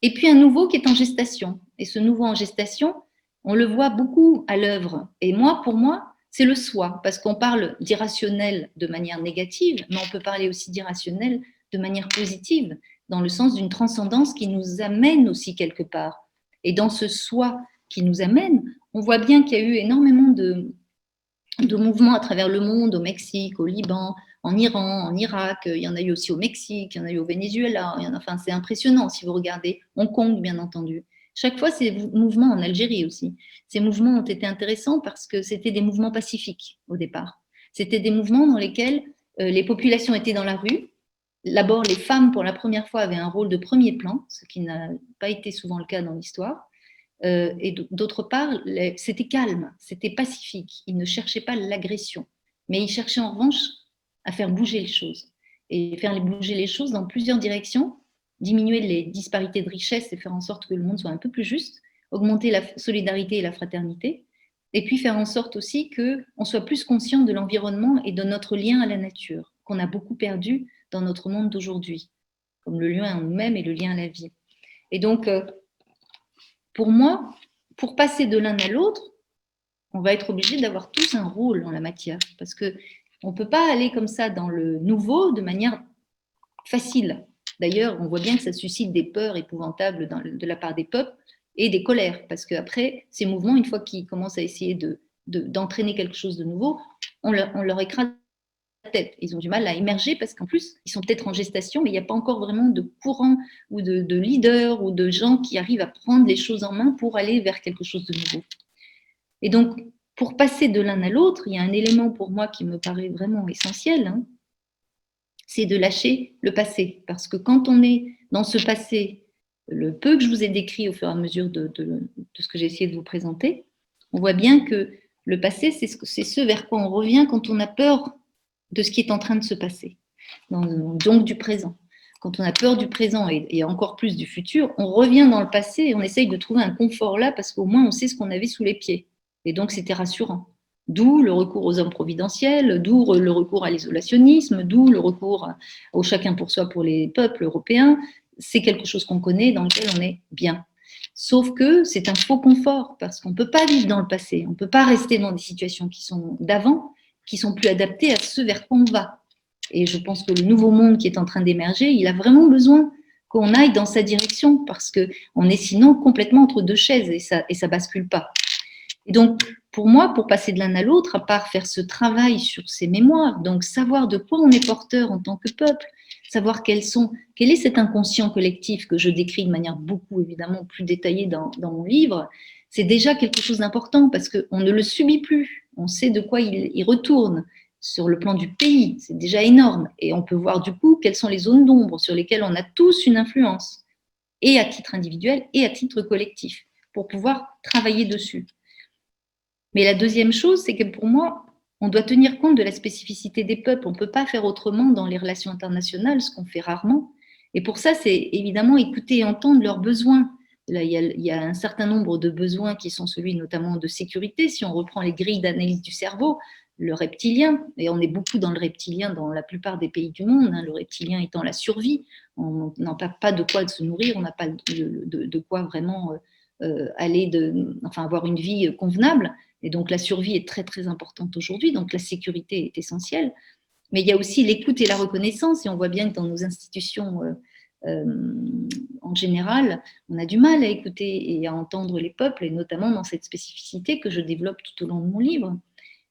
Speaker 1: Et puis un nouveau qui est en gestation. Et ce nouveau en gestation, on le voit beaucoup à l'œuvre. Et moi, pour moi, c'est le soi, parce qu'on parle d'irrationnel de manière négative, mais on peut parler aussi d'irrationnel de manière positive, dans le sens d'une transcendance qui nous amène aussi quelque part. Et dans ce soi qui nous amène, on voit bien qu'il y a eu énormément de mouvements à travers le monde, au Mexique, au Liban, en Iran, en Irak, il y en a eu aussi au Mexique, il y en a eu au Venezuela, enfin c'est impressionnant si vous regardez, Hong Kong bien entendu. Chaque fois, ces mouvements en Algérie aussi, ces mouvements ont été intéressants parce que c'était des mouvements pacifiques au départ. C'était des mouvements dans lesquels les populations étaient dans la rue. D'abord, les femmes, pour la première fois, avaient un rôle de premier plan, ce qui n'a pas été souvent le cas dans l'histoire. Et d'autre part, c'était calme, c'était pacifique. Ils ne cherchaient pas l'agression, mais ils cherchaient en revanche à faire bouger les choses. Et faire bouger les choses dans plusieurs directions, diminuer les disparités de richesse et faire en sorte que le monde soit un peu plus juste, augmenter la solidarité et la fraternité, et puis faire en sorte aussi qu'on soit plus conscient de l'environnement et de notre lien à la nature, qu'on a beaucoup perdu dans notre monde d'aujourd'hui, comme le lien à nous-mêmes et le lien à la vie. Et donc, pour moi, pour passer de l'un à l'autre, on va être obligé d'avoir tous un rôle en la matière, parce qu'on ne peut pas aller comme ça dans le nouveau de manière facile. D'ailleurs, on voit bien que ça suscite des peurs épouvantables de la part des peuples et des colères, parce qu'après, ces mouvements, une fois qu'ils commencent à essayer d'entraîner quelque chose de nouveau, on leur écrase la tête. Ils ont du mal à émerger parce qu'en plus, ils sont peut-être en gestation, mais il n'y a pas encore vraiment de courant ou de leaders ou de gens qui arrivent à prendre les choses en main pour aller vers quelque chose de nouveau. Et donc, pour passer de l'un à l'autre, il y a un élément pour moi qui me paraît vraiment essentiel, c'est de lâcher le passé. Parce que quand on est dans ce passé, le peu que je vous ai décrit au fur et à mesure de ce que j'ai essayé de vous présenter, on voit bien que le passé, c'est ce vers quoi on revient quand on a peur de ce qui est en train de se passer, donc du présent. Quand on a peur du présent et encore plus du futur, on revient dans le passé et on essaye de trouver un confort là parce qu'au moins on sait ce qu'on avait sous les pieds. Et donc c'était rassurant. D'où le recours aux hommes providentiels, d'où le recours à l'isolationnisme, d'où le recours au chacun pour soi pour les peuples européens. C'est quelque chose qu'on connaît, dans lequel on est bien. Sauf que c'est un faux confort parce qu'on ne peut pas vivre dans le passé, on ne peut pas rester dans des situations qui sont d'avant, qui sont plus adaptées à ce vers quoi on va. Et je pense que le nouveau monde qui est en train d'émerger, il a vraiment besoin qu'on aille dans sa direction parce qu'on est sinon complètement entre deux chaises et ça bascule pas. Et donc, pour moi, pour passer de l'un à l'autre, à part faire ce travail sur ces mémoires, donc savoir de quoi on est porteur en tant que peuple, savoir quel est cet inconscient collectif que je décris de manière beaucoup, évidemment, plus détaillée dans mon livre, c'est déjà quelque chose d'important parce qu'on ne le subit plus. On sait de quoi il retourne sur le plan du pays. C'est déjà énorme. Et on peut voir du coup quelles sont les zones d'ombre sur lesquelles on a tous une influence, et à titre individuel et à titre collectif, pour pouvoir travailler dessus. Mais la deuxième chose, c'est que pour moi, on doit tenir compte de la spécificité des peuples. On ne peut pas faire autrement dans les relations internationales, ce qu'on fait rarement. Et pour ça, c'est évidemment écouter et entendre leurs besoins. Là, il y a un certain nombre de besoins qui sont celui notamment de sécurité. Si on reprend les grilles d'analyse du cerveau, le reptilien, et on est beaucoup dans le reptilien dans la plupart des pays du monde, le reptilien étant la survie, on n'a pas de quoi se nourrir, on n'a pas de quoi vraiment avoir une vie convenable, et donc la survie est très très importante aujourd'hui, donc la sécurité est essentielle, mais il y a aussi l'écoute et la reconnaissance, et on voit bien que dans nos institutions en général, on a du mal à écouter et à entendre les peuples, et notamment dans cette spécificité que je développe tout au long de mon livre.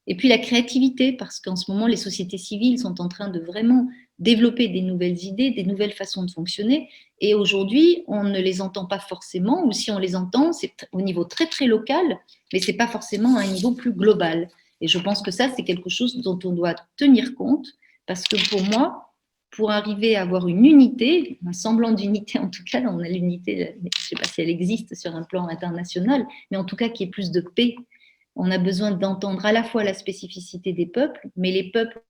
Speaker 1: Et puis la créativité, parce qu'en ce moment, les sociétés civiles sont en train de vraiment développer des nouvelles idées, des nouvelles façons de fonctionner. Et aujourd'hui, on ne les entend pas forcément, ou si on les entend, c'est au niveau très, très local, mais ce n'est pas forcément à un niveau plus global. Et je pense que ça, c'est quelque chose dont on doit tenir compte, parce que pour moi, pour arriver à avoir une unité, un semblant d'unité en tout cas, on a l'unité, je ne sais pas si elle existe sur un plan international, mais en tout cas qu'il y ait plus de paix. On a besoin d'entendre à la fois la spécificité des peuples, mais les peuples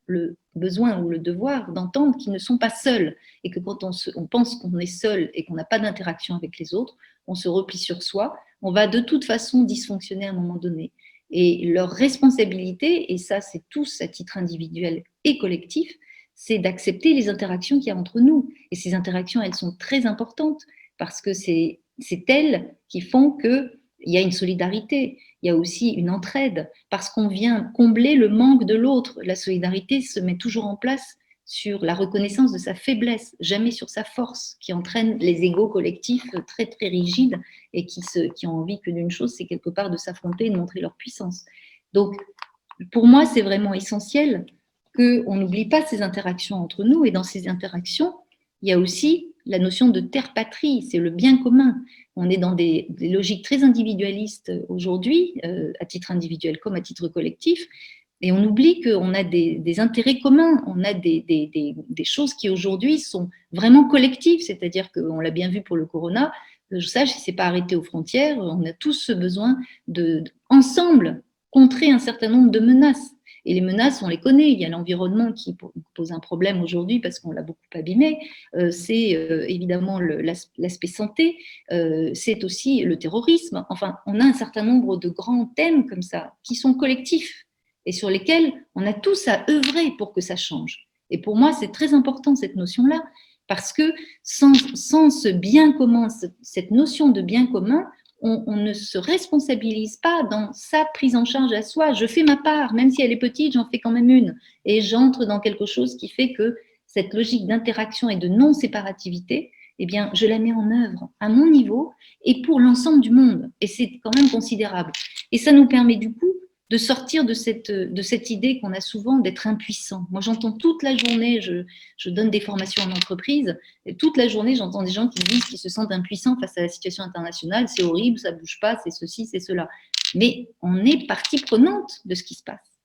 Speaker 1: le besoin ou le devoir d'entendre qu'ils ne sont pas seuls et que quand on pense qu'on est seul et qu'on n'a pas d'interaction avec les autres, on se replie sur soi, on va de toute façon dysfonctionner à un moment donné. Et leur responsabilité, et ça c'est tous à titre individuel et collectif, c'est d'accepter les interactions qu'il y a entre nous. Et ces interactions, elles sont très importantes parce que c'est elles qui font qu'il y a une solidarité, il y a aussi une entraide, parce qu'on vient combler le manque de l'autre. La solidarité se met toujours en place sur la reconnaissance de sa faiblesse, jamais sur sa force, qui entraîne les égos collectifs très très rigides et qui ont envie que d'une chose, c'est quelque part de s'affronter et de montrer leur puissance. Donc, pour moi, c'est vraiment essentiel qu'on n'oublie pas ces interactions entre nous, et dans ces interactions, il y a aussi la notion de terre-patrie, c'est le bien commun. On est dans des logiques très individualistes aujourd'hui, à titre individuel comme à titre collectif, et on oublie qu'on a des intérêts communs, on a des choses qui aujourd'hui sont vraiment collectives, c'est-à-dire qu'on l'a bien vu pour le corona, je sache, il ne s'est pas arrêté aux frontières, on a tous ce besoin ensemble, contrer un certain nombre de menaces. Et les menaces, on les connaît. Il y a l'environnement qui pose un problème aujourd'hui parce qu'on l'a beaucoup abîmé. C'est évidemment l'aspect santé. C'est aussi le terrorisme. Enfin, on a un certain nombre de grands thèmes comme ça qui sont collectifs et sur lesquels on a tous à œuvrer pour que ça change. Et pour moi, c'est très important cette notion-là parce que sans ce bien commun, cette notion de bien commun, on ne se responsabilise pas dans sa prise en charge à soi. Je fais ma part, même si elle est petite, j'en fais quand même une. Et j'entre dans quelque chose qui fait que cette logique d'interaction et de non-séparativité, eh bien, je la mets en œuvre à mon niveau et pour l'ensemble du monde. Et c'est quand même considérable. Et ça nous permet du coup de sortir de cette idée qu'on a souvent d'être impuissant. Moi, j'entends toute la journée, je donne des formations en entreprise, et toute la journée, j'entends des gens qui disent qu'ils se sentent impuissants face à la situation internationale, c'est horrible, ça ne bouge pas, c'est ceci, c'est cela. Mais on est partie prenante de ce qui se passe.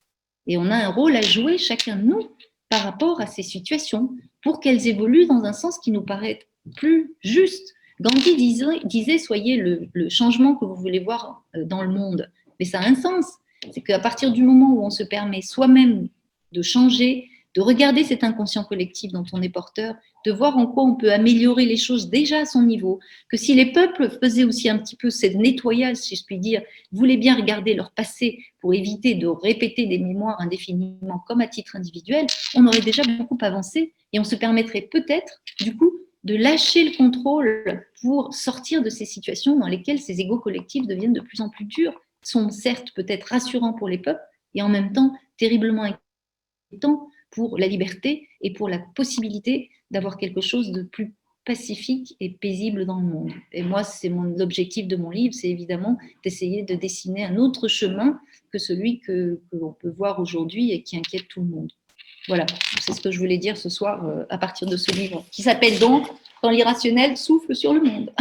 Speaker 1: Et on a un rôle à jouer, chacun de nous, par rapport à ces situations, pour qu'elles évoluent dans un sens qui nous paraît plus juste. Gandhi disait soyez le changement que vous voulez voir dans le monde. Mais ça a un sens. C'est qu'à partir du moment où on se permet soi-même de changer, de regarder cet inconscient collectif dont on est porteur, de voir en quoi on peut améliorer les choses déjà à son niveau, que si les peuples faisaient aussi un petit peu ce nettoyage, si je puis dire, voulaient bien regarder leur passé pour éviter de répéter des mémoires indéfiniment comme à titre individuel, on aurait déjà beaucoup avancé et on se permettrait peut-être, du coup, de lâcher le contrôle pour sortir de ces situations dans lesquelles ces égos collectifs deviennent de plus en plus durs, sont certes peut-être rassurants pour les peuples et en même temps terriblement inquiétants pour la liberté et pour la possibilité d'avoir quelque chose de plus pacifique et paisible dans le monde. Et moi, c'est l'objectif de mon livre, c'est évidemment d'essayer de dessiner un autre chemin que celui que l'on peut voir aujourd'hui et qui inquiète tout le monde. Voilà, c'est ce que je voulais dire ce soir à partir de ce livre, qui s'appelle donc « Quand l'irrationnel souffle sur le monde ».